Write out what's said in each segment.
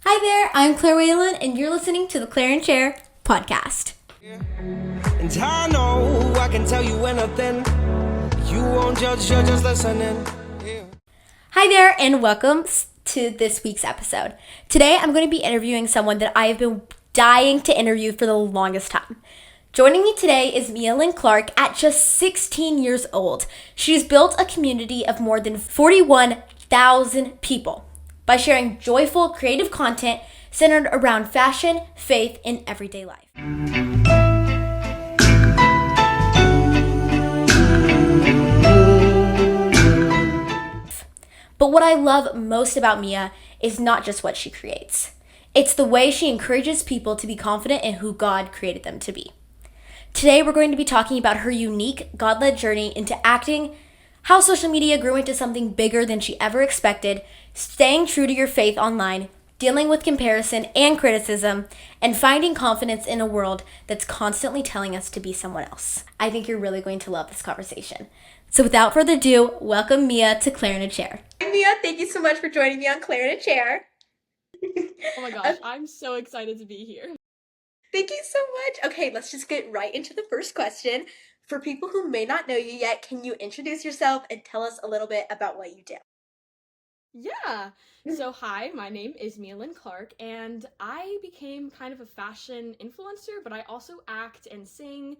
Hi there, I'm Claire Whalen, and you're listening to the Claire and Chair podcast. And I know I can tell you anything. You won't judge, you're just listening. Yeah. Hi there, and welcome to this week's episode. Today, I'm going to be interviewing someone that I have been dying to interview for the longest time. Joining me today is Mia Lynn Clark at just 16 years old. She's built a community of more than 41,000 people by sharing joyful, creative content centered around fashion, faith, and everyday life. But what I love most about Mia is not just what she creates. It's the way she encourages people to be confident in who God created them to be. Today, we're going to be talking about her unique, God-led journey into acting, how social media grew into something bigger than she ever expected, staying true to your faith online, dealing with comparison and criticism, and finding confidence in a world that's constantly telling us to be someone else. I think you're really going to love this conversation. So without further ado, welcome Mia to Claire in a Chair. Hi Mia, thank you so much for joining me on Claire in a Chair. Oh my gosh, I'm so excited to be here. Thank you so much. Okay, let's just get right into the first question. For people who may not know you yet, can you introduce yourself and tell us a little bit about what you do? Yeah. So hi, my name is Mia Lynn Clark, and I became kind of a fashion influencer, but I also act and sing.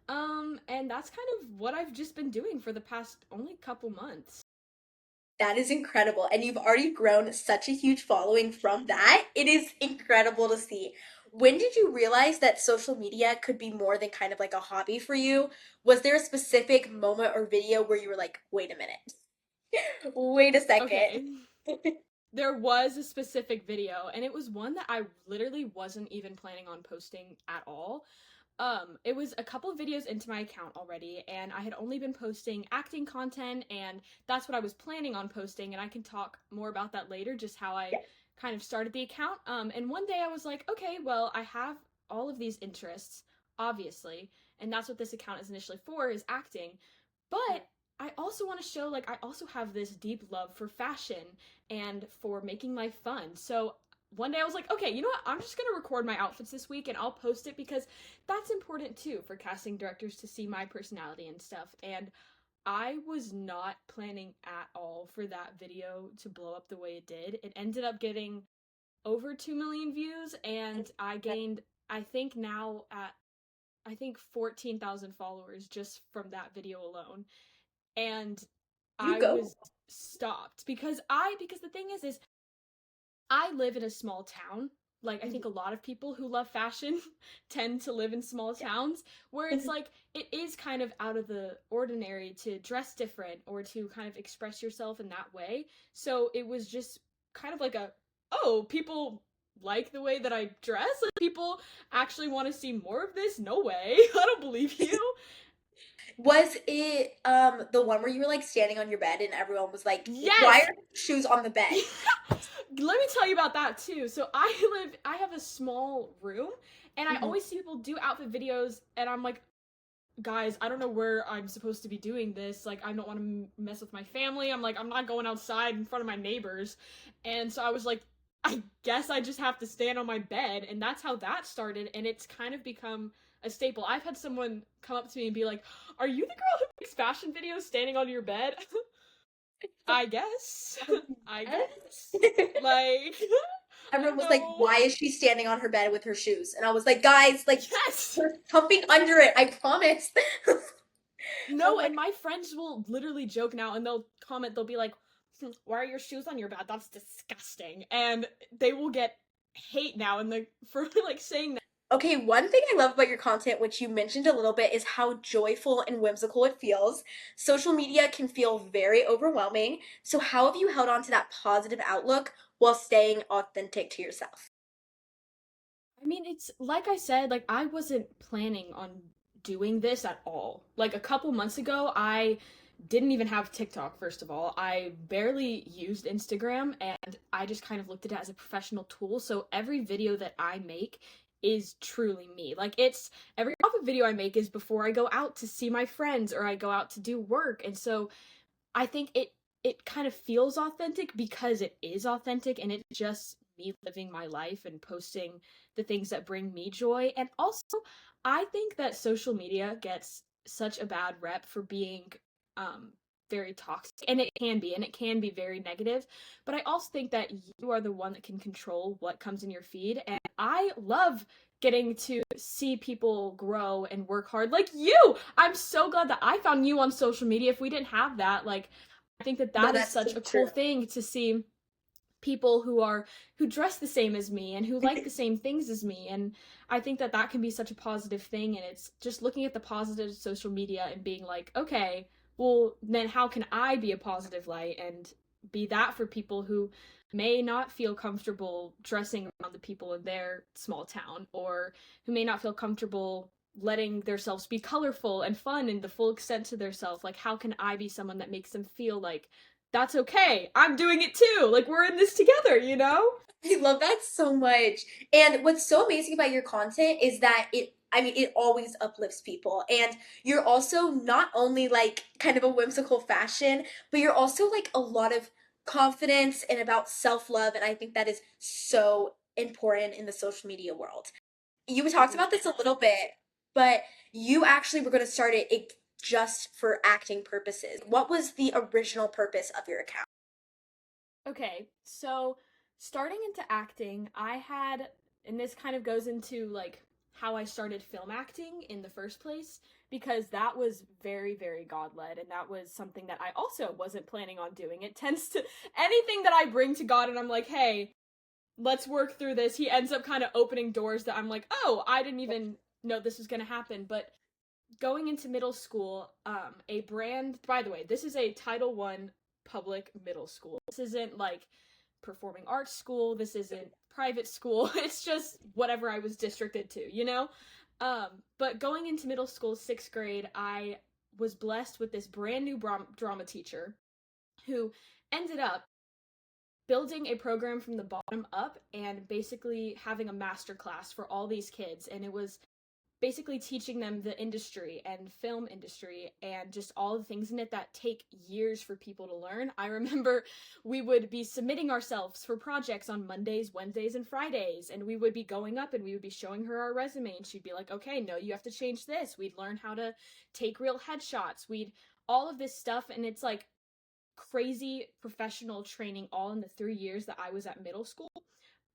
And that's kind of what I've just been doing for the past only couple months. That is incredible. And you've already grown such a huge following from that. It is incredible to see. When did you realize that social media could be more than kind of like a hobby for you? Was there a specific moment or video where you were like, wait a minute, wait a Okay. second? There was a specific video, and it was one that I literally wasn't even planning on posting at all. It was a couple of videos into my account already, and I had only been posting acting content, and that's what I was planning on posting, and I can talk more about that later, just how I kind of started the account. And one day I was like, okay, well, I have all of these interests, obviously, and that's what this account is initially for, is acting, but I also want to show, like, I also have this deep love for fashion and for making life fun. So one day I was like, okay, you know what? I'm just going to record my outfits this week and I'll post it because that's important too for casting directors to see my personality and stuff. And I was not planning at all for that video to blow up the way it did. It ended up getting over 2 million views, and I gained, I think now at, I think 14,000 followers just from that video alone. And You I go. was stopped because the thing is I live in a small town. Like, I think a lot of people who love fashion tend to live in small towns where it's like, it is kind of out of the ordinary to dress different or to kind of express yourself in that way. So it was just kind of like oh, people like the way that I dress? Like, people actually want to see more of this? No way. I don't believe you. Was it the one where you were like standing on your bed and everyone was like, why Yes! are shoes on the bed? Let me tell you about that too. So I have a small room, and I always see people do outfit videos, and I'm like, guys, I don't know where I'm supposed to be doing this. Like, I don't want to mess with my family. I'm like, I'm not going outside in front of my neighbors. And so I was like, I guess I just have to stand on my bed, and that's how that started, and it's kind of become a staple. I've had someone come up to me and be like, are you the girl who makes fashion videos standing on your bed? I guess. I guess. Like, Everyone was like, no. why is she standing on her bed with her shoes? And I was like, guys, like, Yes! there's something under it, I promise. No, like, and my friends will literally joke now, and they'll comment, they'll be like, why are your shoes on your bed? That's disgusting. And they will get hate now for like saying that. okay, one thing I love about your content, which you mentioned a little bit, is how joyful and whimsical it feels. Social media can feel very overwhelming. So how have you held on to that positive outlook while staying authentic to yourself? I mean, it's like I said, like, I wasn't planning on doing this at all. Like, a couple months ago, I didn't even have TikTok, first of all. I barely used Instagram, and I just kind of looked at it as a professional tool. So every video that I make is truly me. Like, it's every outfit video I make is before I go out to see my friends or I go out to do work. And so I think it kind of feels authentic because it is authentic and it's just me living my life and posting the things that bring me joy. And also, I think that social media gets such a bad rep for being um very toxic, and it can be very negative, but I also think that you are the one that can control what comes in your feed, and I love getting to see people grow and work hard like you. I'm so glad that I found you on social media. If we didn't have that, like, I think that No, that is that's such so a cool true. thing to see people who dress the same as me and who like the same things as me. And I think that that can be such a positive thing, and it's just looking at the positive of social media and being like, okay, well then how can I be a positive light and be that for people who may not feel comfortable dressing around the people in their small town, or who may not feel comfortable letting themselves be colorful and fun and the full extent to their self. Like, how can I be someone that makes them feel like that's okay, I'm doing it too, like we're in this together, you know? I love that so much. And what's so amazing about your content is that it always uplifts people. And you're also not only like kind of a whimsical fashion, but you're also like a lot of confidence and about self-love. And I think that is so important in the social media world. You talked about this a little bit, but you actually were going to start it just for acting purposes. What was the original purpose of your account? Okay, so starting into acting, I had, and this kind of goes into like how I started film acting in the first place, because that was very, very God led, and that was something that I also wasn't planning on doing. It tends to, anything that I bring to God and I'm like, hey, let's work through this, he ends up kind of opening doors that I'm like, oh, I didn't even know this was gonna happen. But going into middle school, a brand, by the way, this is a Title I public middle school. This isn't like performing arts school, this isn't private school, it's just whatever I was districted to, you know? But going into middle school, 6th grade, I was blessed with this brand new drama teacher who ended up building a program from the bottom up and basically having a master class for all these kids. And it was basically teaching them the industry and film industry and just all the things in it that take years for people to learn. I remember we would be submitting ourselves for projects on Mondays, Wednesdays, and Fridays, and we would be going up and we would be showing her our resume, and she'd be like, okay, no, you have to change this. We'd learn how to take real headshots. We'd all of this stuff, and it's like crazy professional training all in the 3 years that I was at middle school.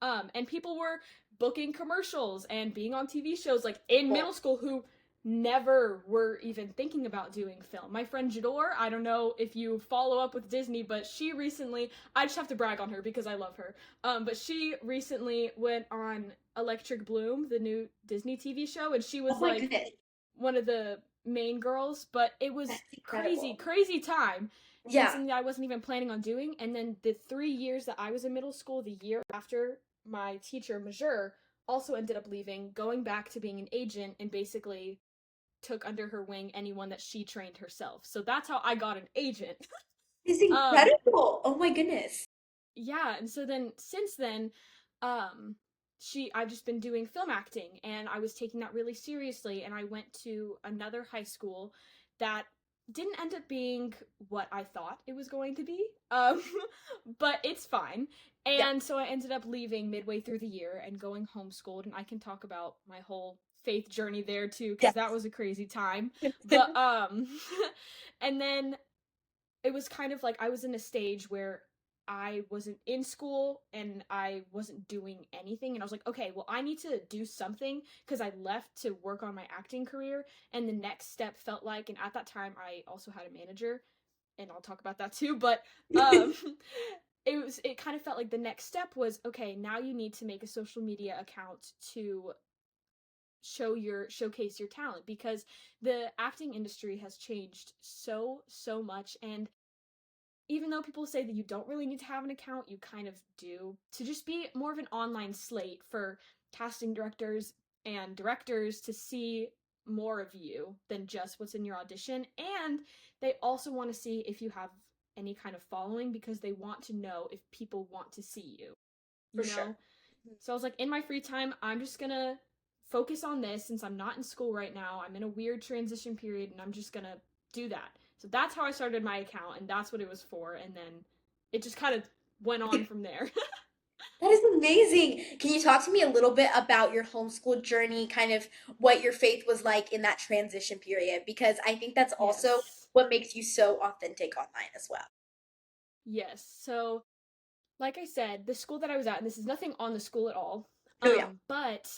And people were booking commercials and being on TV shows like in middle school who never were even thinking about doing film. My friend Jador, I don't know if you follow up with Disney, but she recently, I just have to brag on her because I love her. But she recently went on Electric Bloom, the new Disney TV show, and she was Oh my like goodness. one of the main girls, but it was That's crazy, incredible. crazy time. And Yeah. something that I wasn't even planning on doing. And then the 3 years that I was in middle school, the year after, my teacher, Major, also ended up leaving, going back to being an agent, and basically took under her wing anyone that she trained herself. So that's how I got an agent. It's um, incredible. Oh my goodness. yeah, and so then since then, um, I've just been doing film acting, and I was taking that really seriously, and I went to another high school that didn't end up being what I thought it was going to be. But it's fine. Yeah. And so I ended up leaving midway through the year and going homeschooled, and I can talk about my whole faith journey there too, because that was a crazy time. But and then it was kind of like I was in a stage where I wasn't in school and I wasn't doing anything, and I was like, okay, well, I need to do something, because I left to work on my acting career, and the next step felt like, and at that time I also had a manager, and I'll talk about that too, but it kind of felt like the next step was, okay, now you need to make a social media account to showcase your talent, because the acting industry has changed so much. And even though people say that you don't really need to have an account, you kind of do, to just be more of an online slate for casting directors and directors to see more of you than just what's in your audition. And they also want to see if you have any kind of following, because they want to know if people want to see you, For you sure. know? So I was like, in my free time, I'm just gonna focus on this, since I'm not in school right now. I'm in a weird transition period, and I'm just gonna do that. So that's how I started my account, and that's what it was for. And then it just kind of went on from there. That is amazing. Can you talk to me a little bit about your homeschool journey, kind of what your faith was like in that transition period? Because I think that's also Yes. what makes you so authentic online as well. Yes. So, like I said, the school that I was at, and this is nothing on the school at all, Oh, yeah. but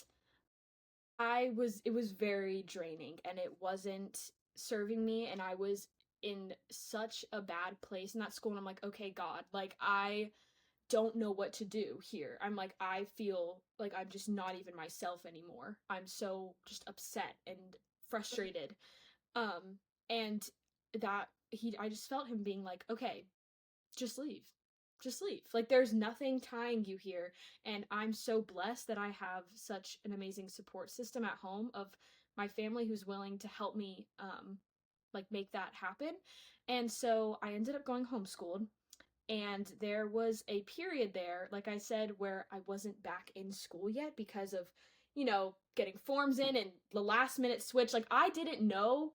it was very draining and it wasn't serving me, and I was in such a bad place in that school, and I'm like, okay, God, like I don't know what to do here. I'm like, I feel like I'm just not even myself anymore. I'm so just upset and frustrated. Um, and that I just felt him being like, okay, just leave. Just leave. Like, there's nothing tying you here. And I'm so blessed that I have such an amazing support system at home of my family who's willing to help me, like, make that happen. And so I ended up going homeschooled. And there was a period there, like I said, where I wasn't back in school yet because of, getting forms in and the last minute switch. Like, I didn't know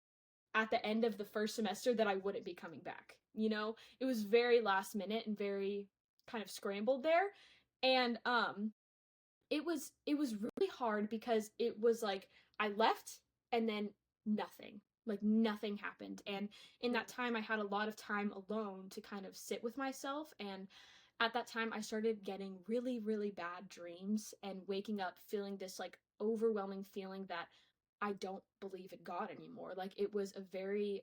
at the end of the first semester that I wouldn't be coming back. It was very last minute and very kind of scrambled there. And it was really hard because it was like I left and then nothing. Like nothing happened. And in that time I had a lot of time alone to kind of sit with myself, and at that time I started getting really really bad dreams and waking up feeling this like overwhelming feeling that I don't believe in God anymore. Like it was a very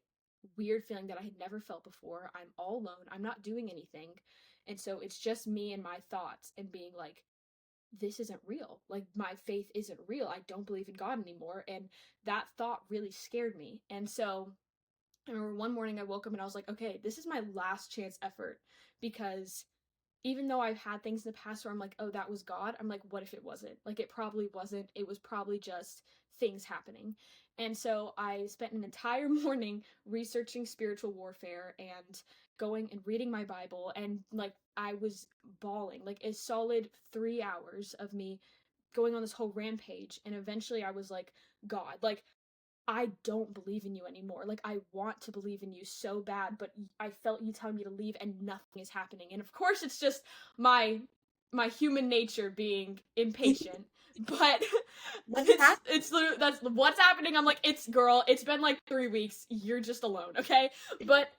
weird feeling that I had never felt before. I'm all alone. I'm not doing anything. And so it's just me and my thoughts and being like, this isn't real. Like my faith isn't real. I don't believe in God anymore. And that thought really scared me. And so I remember one morning I woke up and I was like, okay, this is my last chance effort, because even though I've had things in the past where I'm like, oh, that was God, I'm like, what if it wasn't? Like, it probably wasn't. It was probably just things happening. And so I spent an entire morning researching spiritual warfare and going and reading my Bible. And like, I was bawling, like, a solid 3 hours of me going on this whole rampage. And eventually I was like, God, like, I don't believe in you anymore. Like, I want to believe in you so bad, but I felt you telling me to leave and nothing is happening. And of course, it's just my human nature being impatient. But What's happening? it's literally that's what's happening. I'm like, it's girl, it's been like 3 weeks. You're just alone, okay? But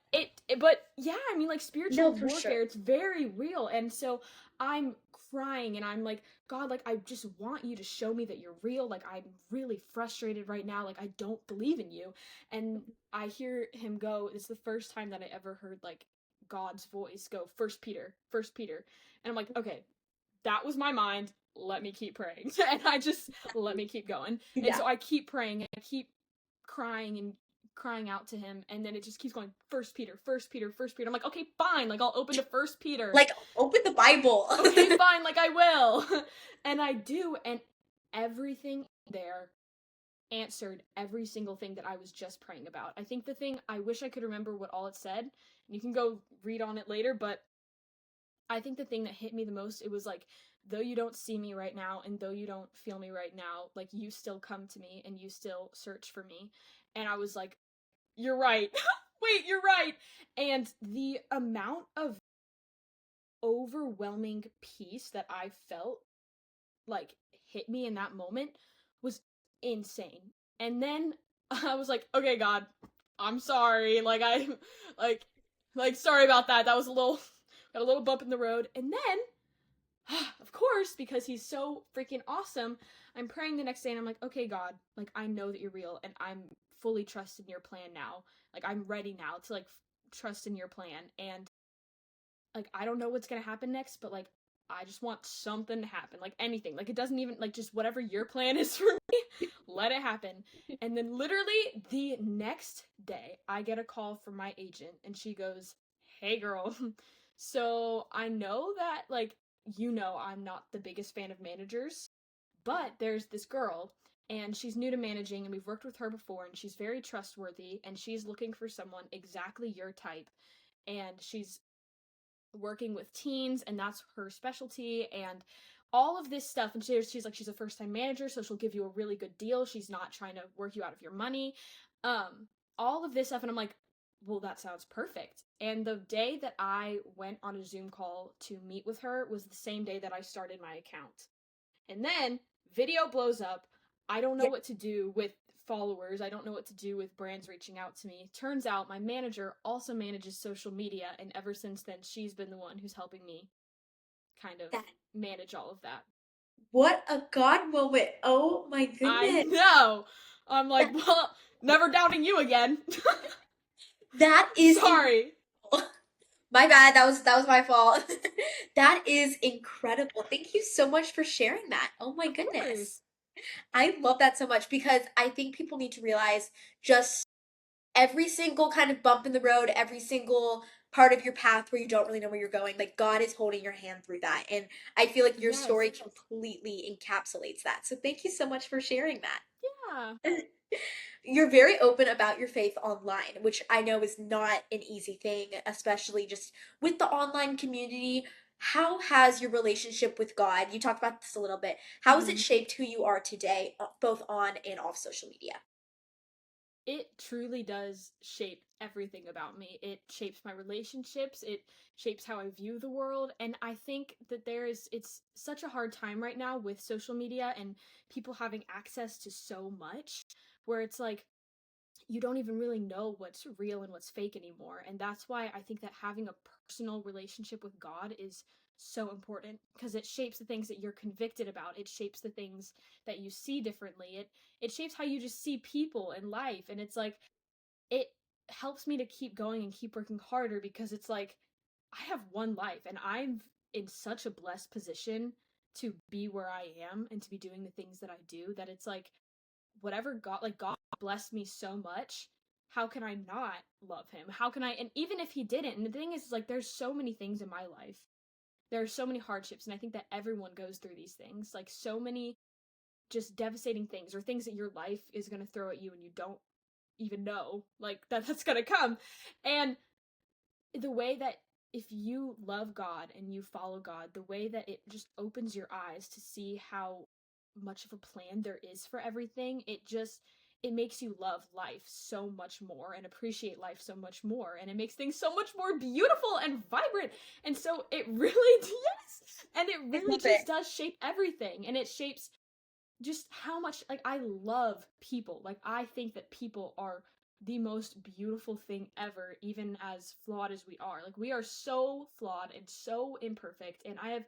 yeah, I mean, like spiritual No, for sure. warfare, it's very real. And so I'm crying and I'm like, God, like I just want you to show me that you're real. Like I'm really frustrated right now. Like I don't believe in you. And I hear him go, it's the first time that I ever heard like God's voice go, First Peter, First Peter. And I'm like, okay, that was my mind. Let me keep praying. And I just let me keep going. And Yeah. so I keep praying and I keep crying and crying out to him, and then it just keeps going, First Peter, First Peter, First Peter. I'm like, okay, fine, like I'll open to First Peter. Like, open the Bible. Okay, fine, like I will. And I do, and everything there answered every single thing that I was just praying about. I think the thing, I wish I could remember what all it said, and you can go read on it later, but I think the thing that hit me the most, it was like, though you don't see me right now and though you don't feel me right now, like you still come to me and you still search for me. And I was like, you're right. Wait, you're right. And the amount of overwhelming peace that I felt like hit me in that moment was insane. And then I was like, okay, God, I'm sorry. Like I like sorry about that. That was got a little bump in the road. And then of course, because he's so freaking awesome, I'm praying the next day and I'm like, okay, God, like I know that you're real and I'm fully trust in your plan now. Like I'm ready now to like trust in your plan. And like I don't know what's gonna happen next, but like I just want something to happen, like anything. Like it doesn't even like just whatever your plan is for me, let it happen. And then literally the next day, I get a call from my agent, and she goes, "Hey, girl, so I know that like I'm not the biggest fan of managers, but there's this girl." And she's new to managing, and we've worked with her before, and she's very trustworthy, and she's looking for someone exactly your type. And she's working with teens, and that's her specialty, and all of this stuff. And she's like, she's a first time manager, so she'll give you a really good deal. She's not trying to work you out of your money. All of this stuff. And I'm like, well, that sounds perfect. And the day that I went on a Zoom call to meet with her was the same day that I started my account. And then video blows up. I don't know Yeah. what to do with followers. I don't know what to do with brands reaching out to me. Turns out my manager also manages social media, and ever since then, she's been the one who's helping me kind of That manage all of that. what a God moment. Oh my I goodness. know. I'm like, That well, never doubting you again. that is Sorry. incredible. My bad. That was my fault. That is incredible. Thank you so much for sharing that. Oh my Of goodness. course. I love that so much because I think people need to realize just every single kind of bump in the road, every single part of your path where you don't really know where you're going, like God is holding your hand through that. And I feel like your Yes. story completely encapsulates that. So thank you so much for sharing Yeah. that. You're very open about your faith online, which I know is not an easy thing, especially just with the online community. How has your relationship with God, you talked about this a little bit, how has it Mhm. shaped who you are today, both on and off social media? It truly does shape everything about me. It shapes my relationships, it shapes how I view the world, and I think that it's such a hard time right now with social media and people having access to so much where it's like you don't even really know what's real and what's fake anymore. And that's why I think that having a personal relationship with God is so important because it shapes the things that you're convicted about. It shapes the things that you see differently. It shapes how you just see people and life. And it's like it helps me to keep going and keep working harder because it's like I have one life and I'm in such a blessed position to be where I am and to be doing the things that I do that it's like whatever God blessed me so much. How can I not love him? How can I? And even if he didn't, and the thing is, like, there's so many things in my life. There are so many hardships, and I think that everyone goes through these things. Like, so many just devastating things, or things that your life is going to throw at you, and you don't even know, like, that's going to come. And the way that if you love God and you follow God, the way that it just opens your eyes to see how much of a plan there is for everything, it makes you love life so much more and appreciate life so much more, and it makes things so much more beautiful and vibrant. And so it really yes, and it I really love it. just does shape everything, and it shapes just how much like I love people. Like I think that people are the most beautiful thing ever, even as flawed as we are. Like we are so flawed and so imperfect, and I have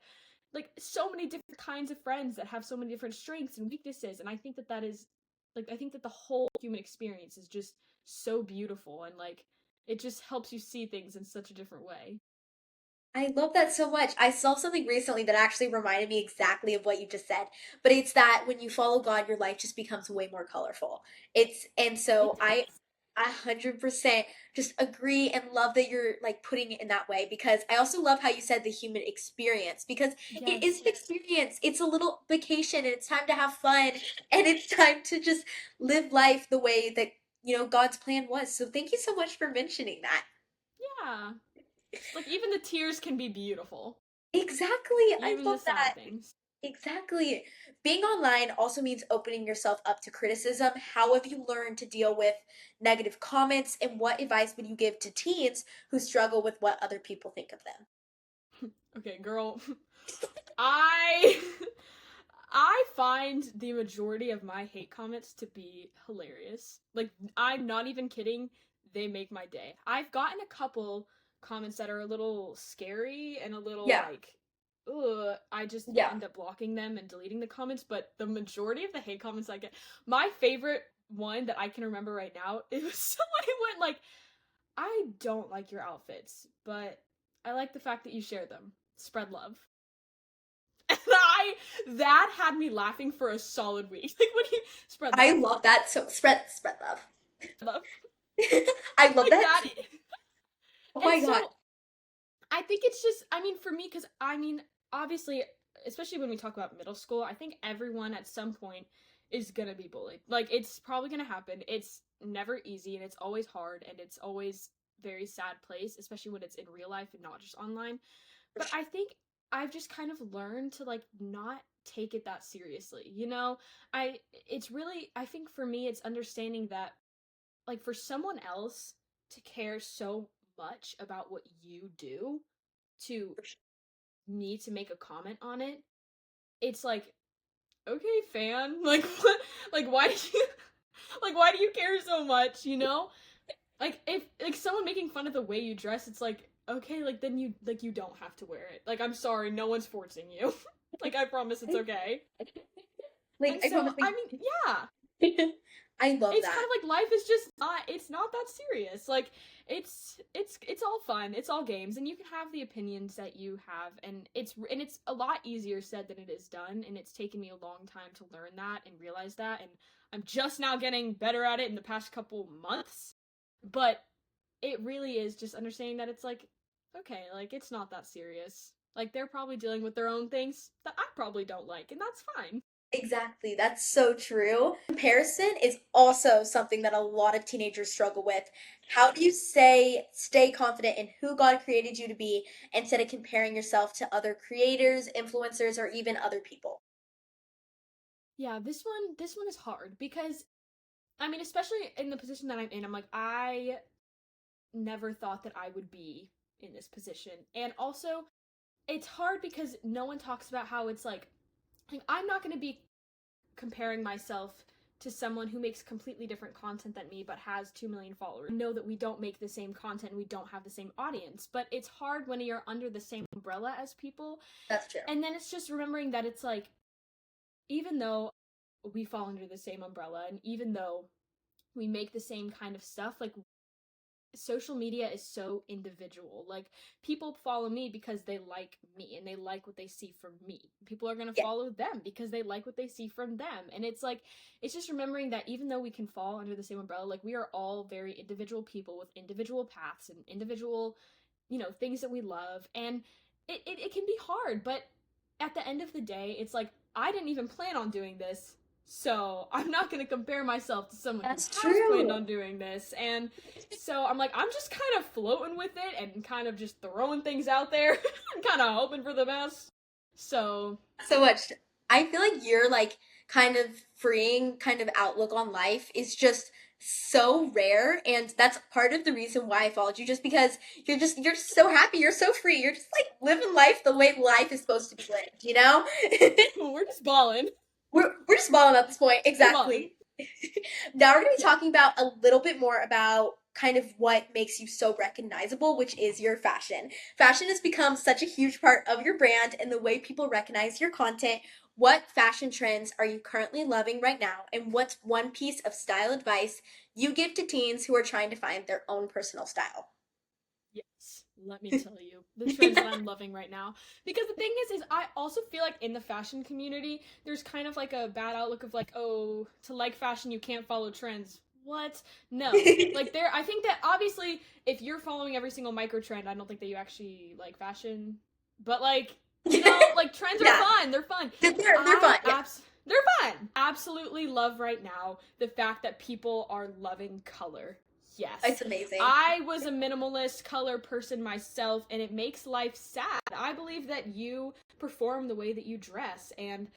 like so many different kinds of friends that have so many different strengths and weaknesses, and I think that that is like I think that the whole human experience is just so beautiful, and like it just helps you see things in such a different way. I love that so much. I saw something recently that actually reminded me exactly of what you just said. But it's that when you follow God, your life just becomes way more colorful. And It so I does. 100% just agree and love that you're like putting it in that way because I also love how you said the human experience because it is Yes. an experience. It's a little vacation and it's time to have fun and it's time to just live life the way that, God's plan was. So thank you so much for mentioning that. Yeah. Like even the tears can be beautiful. Exactly. I Even the love sad that. things. Exactly. Being online also means opening yourself up to criticism. How have you learned to deal with negative comments, and what advice would you give to teens who struggle with what other people think of them? Okay, girl. I I find the majority of my hate comments to be hilarious. Like I'm not even kidding, they make my day. I've gotten a couple comments that are a little scary and a little Yeah, like ugh, I just yeah. end up blocking them and deleting the comments, but the majority of the hate comments I get, my favorite one that I can remember right now, it was someone who went like, I don't like your outfits, but I like the fact that you share them. Spread love. And that had me laughing for a solid week. Like when you spread I love, love that. So spread love. love, I love like that. that. Oh And my God. so I think it's just, I mean, for me, because I mean, obviously, especially when we talk about middle school, I think everyone at some point is gonna be bullied. Like it's probably gonna happen. It's never easy and it's always hard and it's always very sad place, especially when it's in real life and not just online. But I think I've just kind of learned to like not take it that seriously. I it's really I think for me it's understanding that like for someone else to care so much about what you do to me to make a comment on it, it's like, okay, fan, like what, like why do you like why do you care so much, you know? Like if like someone making fun of the way you dress, it's like, okay, like then you don't have to wear it. Like I'm sorry, no one's forcing you. Like I promise it's okay. Like, And I so promise. I mean, yeah. I love It's that. kind of like life is just not, it's not that serious. Like it's all fun. It's all games, and you can have the opinions that you have, and it's a lot easier said than it is done, and it's taken me a long time to learn that and realize that, and I'm just now getting better at it in the past couple months. But it really is just understanding that it's like, okay, like it's not that serious. Like they're probably dealing with their own things that I probably don't like, and that's fine. Exactly. That's so true. Comparison is also something that a lot of teenagers struggle with. How do you stay confident in who God created you to be instead of comparing yourself to other creators, influencers, or even other people? Yeah, this one is hard because I mean, especially in the position that I'm in, I'm like, I never thought that I would be in this position. And also, it's hard because no one talks about how it's like I'm not going to be comparing myself to someone who makes completely different content than me but has 2 million followers. I know that we don't make the same content, we don't have the same audience, but it's hard when you're under the same umbrella as people. That's true. And then it's just remembering that it's like, even though we fall under the same umbrella and even though we make the same kind of stuff, like social media is so individual. Like people follow me because they like me and they like what they see from me. People are going to Yeah. follow them because they like what they see from them. And it's like, it's just remembering that even though we can fall under the same umbrella, like we are all very individual people with individual paths and individual, things that we love. And it can be hard, but at the end of the day, it's like, I didn't even plan on doing this. So I'm not going to compare myself to someone That's who has planned true. on doing this. And so I'm like, I'm just kind of floating with it and kind of just throwing things out there and kind of hoping for the best. So, So much. I feel like your like kind of freeing kind of outlook on life is just so rare, and that's part of the reason why I followed you, just because you're just so happy, you're so free, you're just like living life the way life is supposed to be lived, you know? we're just balling. We're just balling at this point. We're balling. Exactly. Now we're going to be Yeah. talking about a little bit more about kind of what makes you so recognizable, which is your fashion. Fashion has become such a huge part of your brand and the way people recognize your content. What fashion trends are you currently loving right now? And what's one piece of style advice you give to teens who are trying to find their own personal style? Yes, let me tell you the trends that I'm loving right now. Because the thing is I also feel like in the fashion community, there's kind of like a bad outlook of like, oh, to like fashion, you can't follow trends. What? No. Like I think that obviously if you're following every single micro trend, I don't think that you actually like fashion. But like, like trends are Yeah, fun. They're fun. they're fun. Yeah, They're fun. Absolutely love right now the fact that people are loving color. Yes. it's amazing. I was a minimalist color person myself, and it makes life sad. I believe that you perform the way that you dress, and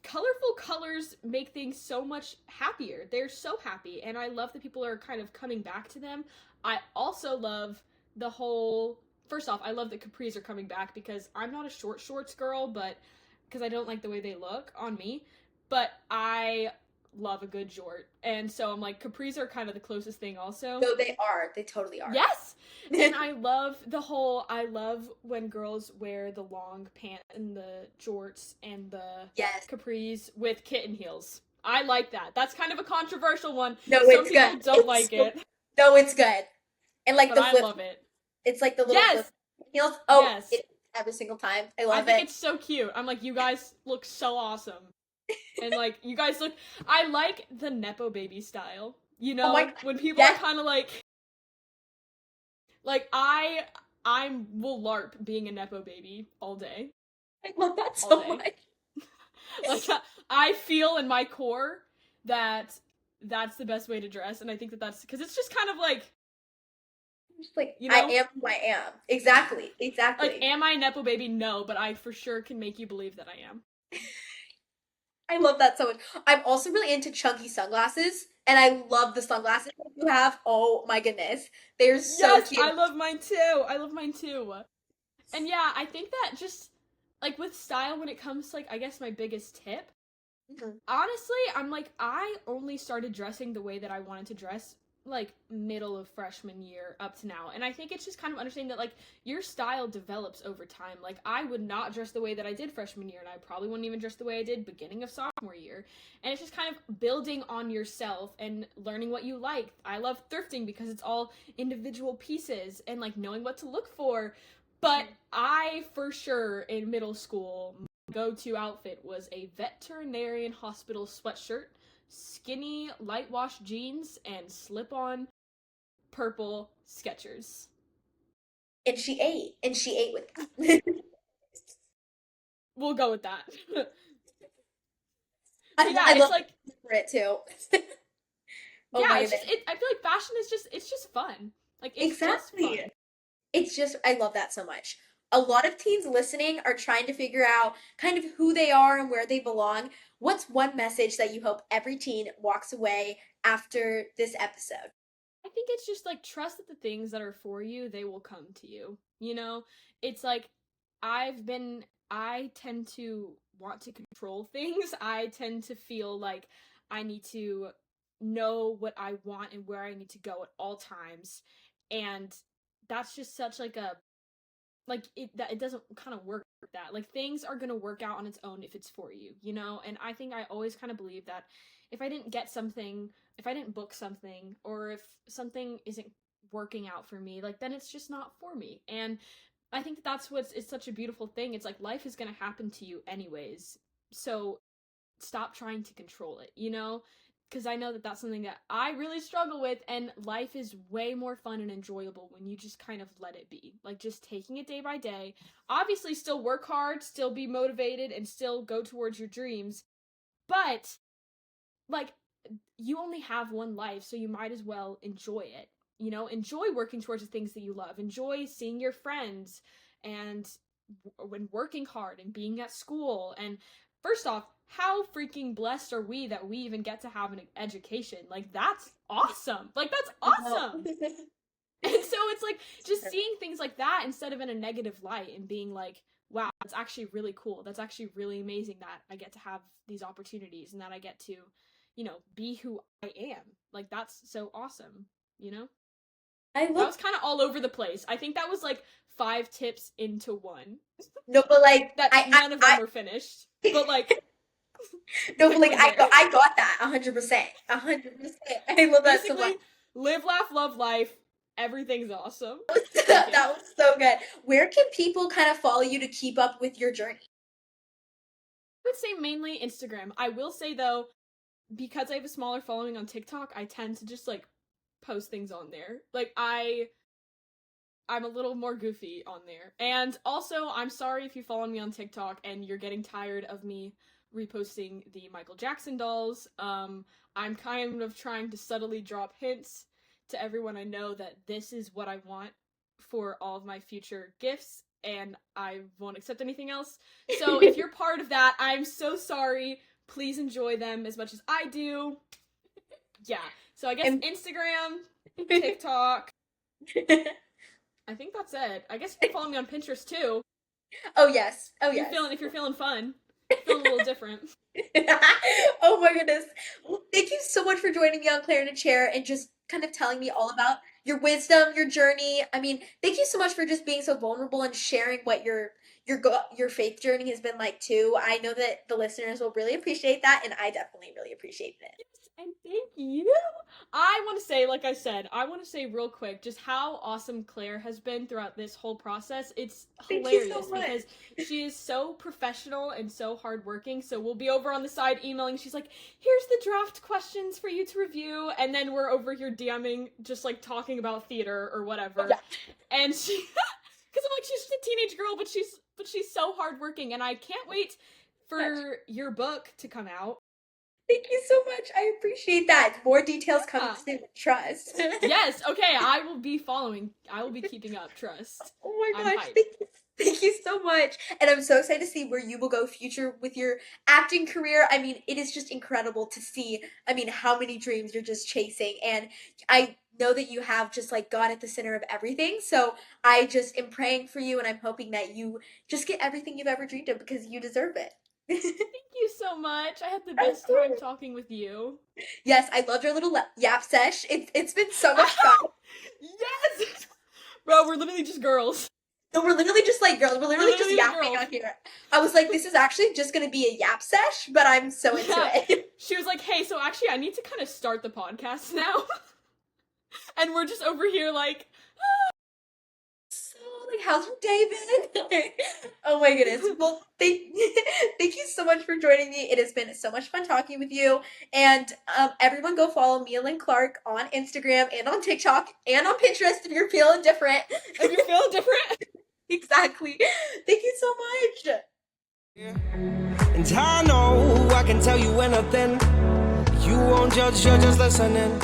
colorful colors make things so much happier. They're so happy, and I love that people are kind of coming back to them. I also love the whole. First off, I love that capris are coming back because I'm not a short shorts girl, but because I don't like the way they look on me, but I love a good short. And so I'm like, capris are kind of the closest thing also. So they are. They totally are. Yes! And I love when girls wear the long pants and the jorts and the Yes. capris with kitten heels. I like that. That's kind of a controversial one. No, Some it's people good. don't like it, No, it's good. And like but the I flip, love it. it's like the little flip Yes! heels. Oh, Yes. every single time. I I love think it. it's so cute. I'm like, you guys look so awesome. And like, you guys look, I like the Nepo baby style. You know, Oh my God. when people Yes. are kind of like I will LARP being a Nepo baby all day. I love that All so day. much. Like, I feel in my core that that's the best way to dress, and I think that that's, because it's just kind of like, Just like, you I know? am who I am. Exactly. Exactly. like, am I a Nepo baby? No, but I for sure can make you believe that I am. I love that so much. I'm also really into chunky sunglasses. And I love the sunglasses that you have. Oh my goodness. They're so Yes, I cute. love mine too. I love mine too. And yeah, I think that just like with style when it comes to like I guess my biggest tip. Mhm. Honestly, I'm like I only started dressing the way that I wanted to dress like middle of freshman year up to now. And I think it's just kind of understanding that like your style develops over time. Like I would not dress the way that I did freshman year and I probably wouldn't even dress the way I did beginning of sophomore year. And it's just kind of building on yourself and learning what you like. I love thrifting because it's all individual pieces and like knowing what to look for. But I for sure in middle school go-to outfit was a veterinarian hospital sweatshirt, skinny light wash jeans, and slip-on purple Skechers. And she ate with that. We'll go with that. But I yeah, it's love like for it too. Oh yeah, my it's just goodness. I feel like fashion is just it's just fun. Like it's just Exactly. fun. It's just, I love that so much. A lot of teens listening are trying to figure out kind of who they are and where they belong. What's one message that you hope every teen walks away after this episode? I think it's just like trust that the things that are for you, they will come to you. You know, it's like I've been, I tend to want to control things. I tend to feel like I need to know what I want and where I need to go at all times. And that's just such like a like it doesn't kind of work like that. Like things are going to work out on its own if it's for you, you know? And I think I always kind of believe that if I didn't get something, if I didn't book something or if something isn't working out for me, like then it's just not for me. And I think that that's what's it's such a beautiful thing. It's like life is going to happen to you anyways. So stop trying to control it, you know? Because I know that that's something that I really struggle with, and life is way more fun and enjoyable when you just kind of let it be. Like, just taking it day by day. Obviously, still work hard, still be motivated, and still go towards your dreams. But, like, you only have one life, so you might as well enjoy it. You know, enjoy working towards the things that you love. Enjoy seeing your friends and when working hard and being at school. And first off, how freaking blessed are we that we even get to have an education? Like that's awesome. Like that's awesome. And so it's like just seeing things like that instead of in a negative light and being like, wow, that's actually really cool. That's actually really amazing that I get to have these opportunities and that I get to, you know, be who I am. Like that's so awesome, you know? I That love, was kind of all over the place. I think that was like 5 tips into one. no, but like, That none of them were finished. But like no, but like, quickly there. I got that 100%. 100%. I love that so much. Basically, live, laugh, love life. Everything's awesome. Thank you. That was so good. Where can people kind of follow you to keep up with your journey? I would say mainly Instagram. I will say though, because I have a smaller following on TikTok, I tend to just like post things on there. Like I'm a little more goofy on there. And also, I'm sorry if you follow me on TikTok and you're getting tired of me reposting the Michael Jackson dolls. I'm kind of trying to subtly drop hints to everyone I know that this is what I want for all of my future gifts and I won't accept anything else. So if you're part of that, I'm so sorry. Please enjoy them as much as I do. Yeah. So I guess And Instagram, TikTok, I think that's it. I guess you can follow me on Pinterest too. oh yes, oh If you're yes. feeling if you're feeling fun. Feeling a little different. Oh my goodness. Well, thank you so much for joining me on Claire in a Chair and just kind of telling me all about your wisdom, your journey. I mean, thank you so much for just being so vulnerable and sharing what your faith journey has been like too. I know that the listeners will really appreciate that, and I definitely really appreciated it. Yes, and thank you. I want to say, like I said, I want to say real quick just how awesome Claire has been throughout this whole process. It's Thank you so hilarious much. because she is so professional and so hardworking. So we'll be over on the side emailing. She's like, here's the draft questions for you to review. And then we're over here DMing, just like talking about theater or whatever. Yeah. And she, because I'm like, she's just a teenage girl, but she's so hardworking. And I can't wait for your book to come out. Thank you so much. I appreciate that. More details coming Yeah. soon. Trust. Yes, okay, I will be following. I will be keeping up, trust. Oh my I'm gosh. hyped. Thank you Thank you so much. And I'm so excited to see where you will go future with your acting career. I mean, it is just incredible to see, I mean, how many dreams you're just chasing. And I know that you have just like God at the center of everything. So I just am praying for you and I'm hoping that you just get everything you've ever dreamed of because you deserve it. Thank you so much. I had the Of best time course. talking with you. Yes, I loved our little yap sesh. It's been so much fun. Yes! Bro, we're literally just girls. No, we're literally just like girls. We're We're literally just literally just yapping girls. on here. I was like, this is actually just gonna be a yap sesh, but I'm so into Yeah. it. She was like, hey, so actually I need to kind of start the podcast now. And we're just over here like, So, like, how's your day been? Oh my goodness. Well, thank you so much for joining me. It has been so much fun talking with you. And everyone go follow Mia Lynn Clark on Instagram and on TikTok and on Pinterest if you're feeling different. if you're feeling different. Exactly. Thank you so much. And I know I can tell you anything. You won't judge, you're just listening.